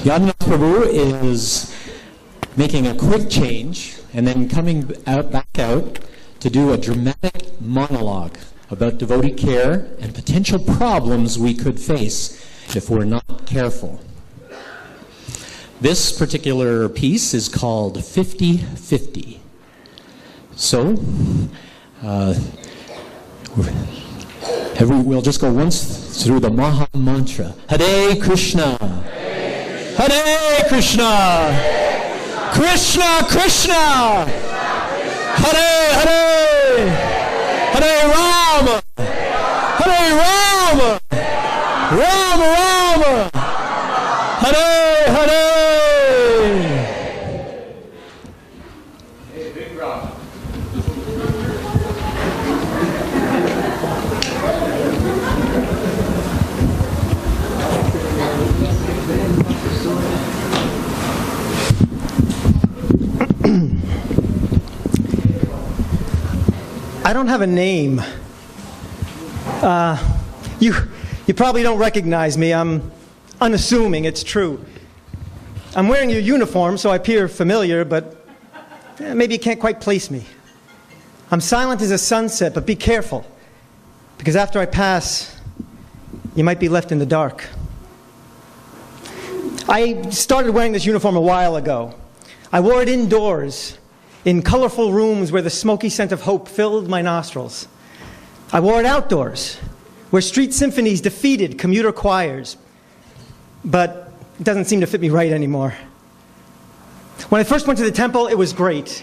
Yadhunath Prabhu is making a quick change and then coming back out to do a dramatic monologue about devotee care and potential problems we could face if we're not careful. This particular piece is called 50-50. So, we'll just go once through the Maha Mantra. Hare Krishna. Hare Krishna. Krishna Krishna. Hare Hare. Hare Rama. Hare Rama. Rama Rama. Hare Hare. I don't have a name. You probably don't recognize me. I'm unassuming, it's true. I'm wearing your uniform, so I appear familiar, but maybe you can't quite place me. I'm silent as a sunset, but be careful, because after I pass, you might be left in the dark. I started wearing this uniform a while ago. I wore it indoors, in colorful rooms where the smoky scent of hope filled my nostrils. I wore it outdoors, where street symphonies defeated commuter choirs. But it doesn't seem to fit me right anymore. When I first went to the temple, it was great.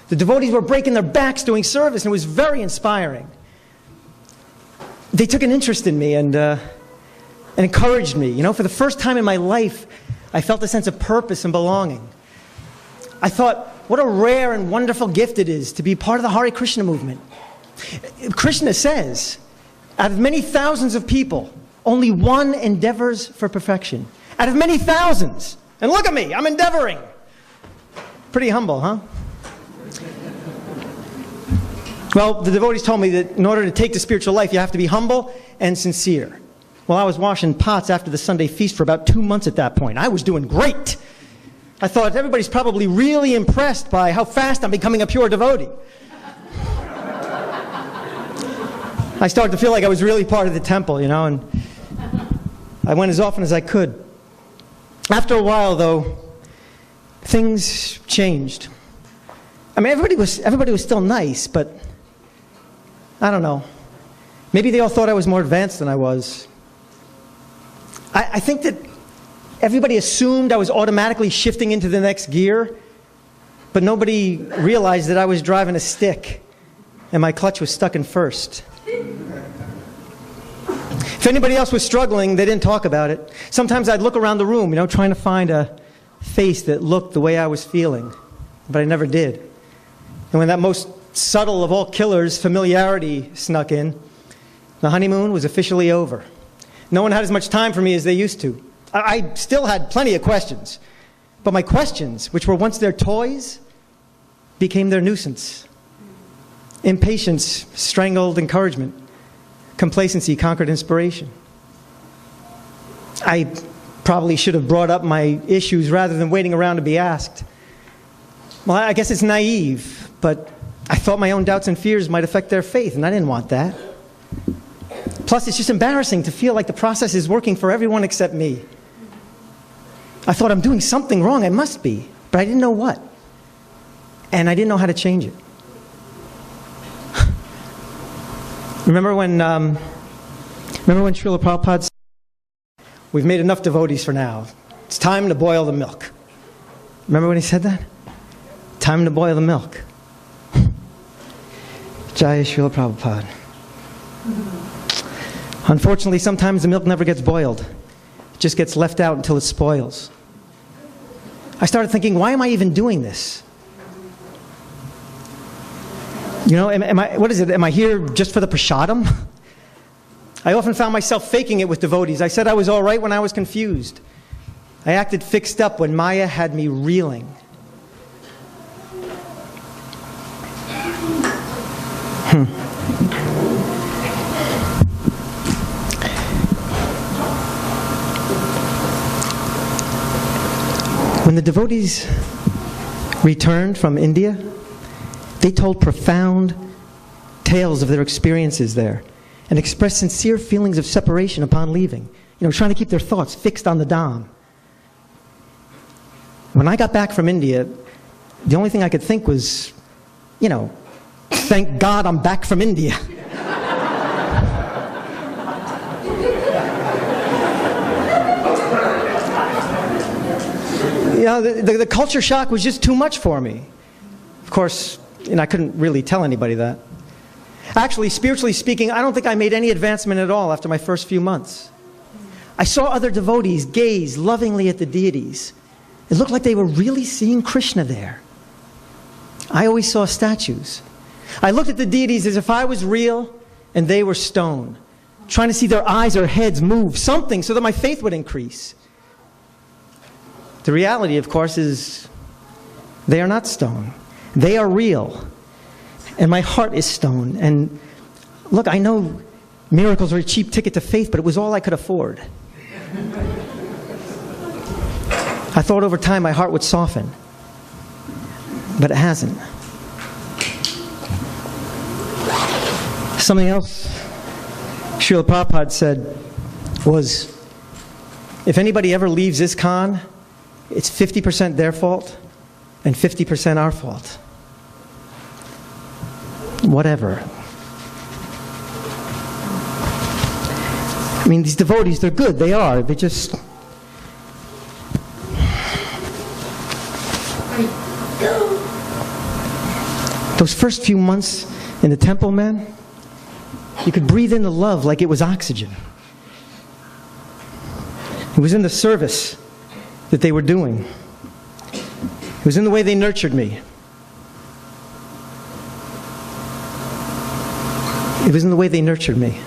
The devotees were breaking their backs doing service, and it was very inspiring. They took an interest in me and encouraged me. You know, for the first time in my life, I felt a sense of purpose and belonging. I thought, what a rare and wonderful gift it is to be part of the Hare Krishna movement. Krishna says, out of many thousands of people, only one endeavors for perfection. Out of many thousands. And look at me, I'm endeavoring. Pretty humble, huh? Well, the devotees told me that in order to take the spiritual life, you have to be humble and sincere. Well, I was washing pots after the Sunday feast for about 2 months at that point. I was doing great. I thought everybody's probably really impressed by how fast I'm becoming a pure devotee. I started to feel like I was really part of the temple, you know, and I went as often as I could. After a while, though, things changed. I mean, everybody was still nice, but I don't know. Maybe they all thought I was more advanced than I was. I think that everybody assumed I was automatically shifting into the next gear, but nobody realized that I was driving a stick and my clutch was stuck in first. If anybody else was struggling, they didn't talk about it. Sometimes I'd look around the room, you know, trying to find a face that looked the way I was feeling, but I never did. And when that most subtle of all killers, familiarity, snuck in, the honeymoon was officially over. No one had as much time for me as they used to. I still had plenty of questions, but my questions, which were once their toys, became their nuisance. Impatience strangled encouragement. Complacency conquered inspiration. I probably should have brought up my issues rather than waiting around to be asked. Well, I guess it's naive, but I thought my own doubts and fears might affect their faith, and I didn't want that. Plus, it's just embarrassing to feel like the process is working for everyone except me. I thought I'm doing something wrong, I must be, but I didn't know what. And I didn't know how to change it. Remember when Srila Prabhupada said, "We've made enough devotees for now. It's time to boil the milk." Remember when he said that? Time to boil the milk. Jai Srila Prabhupada. Unfortunately, sometimes the milk never gets boiled. It just gets left out until it spoils. I started thinking, why am I even doing this? You know, am I here just for the prasadam? I often found myself faking it with devotees. I said I was all right when I was confused. I acted fixed up when Maya had me reeling. When the devotees returned from India, they told profound tales of their experiences there and expressed sincere feelings of separation upon leaving, trying to keep their thoughts fixed on the Dham. When I got back from India, the only thing I could think was, thank God I'm back from India. The culture shock was just too much for me. Of course, I couldn't really tell anybody that. Actually, spiritually speaking, I don't think I made any advancement at all after my first few months. I saw other devotees gaze lovingly at the deities. It looked like they were really seeing Krishna there. I always saw statues. I looked at the deities as if I was real and they were stone, trying to see their eyes or heads move, something so that my faith would increase. The reality, of course, is they are not stone. They are real. And my heart is stone. And look, I know miracles are a cheap ticket to faith, but it was all I could afford. I thought over time my heart would soften, but it hasn't. Something else Srila Prabhupada said was, if anybody ever leaves ISKCON, it's 50% their fault and 50% our fault. Whatever. I mean, these devotees, they're good, they are. They just... Those first few months in the temple, man, you could breathe in the love like it was oxygen. It was in the service that they were doing. It was in the way they nurtured me. It was in the way they nurtured me.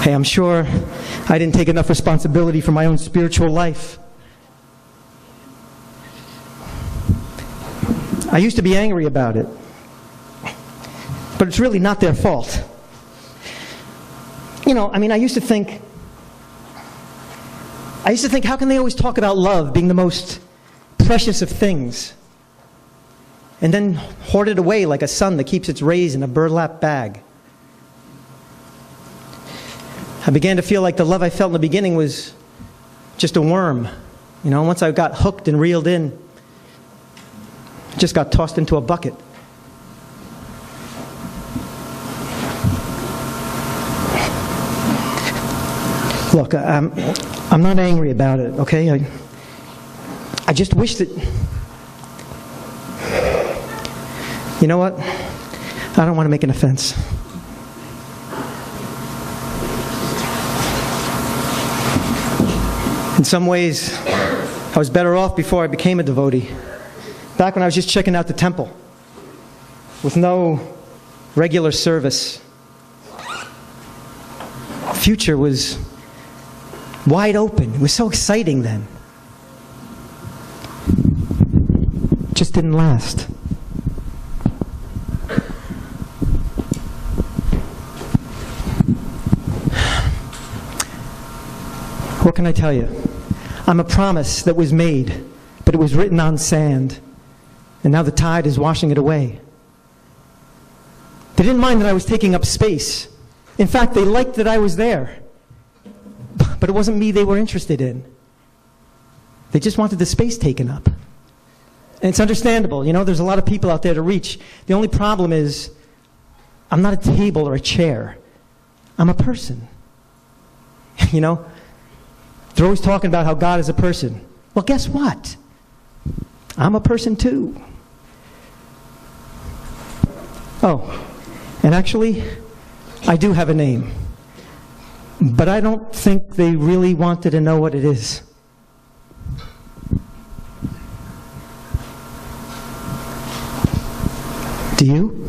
Hey, I'm sure I didn't take enough responsibility for my own spiritual life. I used to be angry about it. But it's really not their fault. I used to think, how can they always talk about love being the most precious of things, and then hoard it away like a sun that keeps its rays in a burlap bag? I began to feel like the love I felt in the beginning was just a worm. Once I got hooked and reeled in, it just got tossed into a bucket. Look, I'm not angry about it, okay? I just wish that... You know what? I don't want to make an offense. In some ways, I was better off before I became a devotee. Back when I was just checking out the temple, with no regular service. The future was wide open. It was so exciting then. Just didn't last. What can I tell you? I'm a promise that was made, but it was written on sand, and now the tide is washing it away. They didn't mind that I was taking up space. In fact, they liked that I was there. But it wasn't me they were interested in. They just wanted the space taken up. And it's understandable. There's a lot of people out there to reach. The only problem is, I'm not a table or a chair. I'm a person. They're always talking about how God is a person. Well, guess what? I'm a person too. Oh, and actually, I do have a name. But I don't think they really wanted to know what it is. Do you?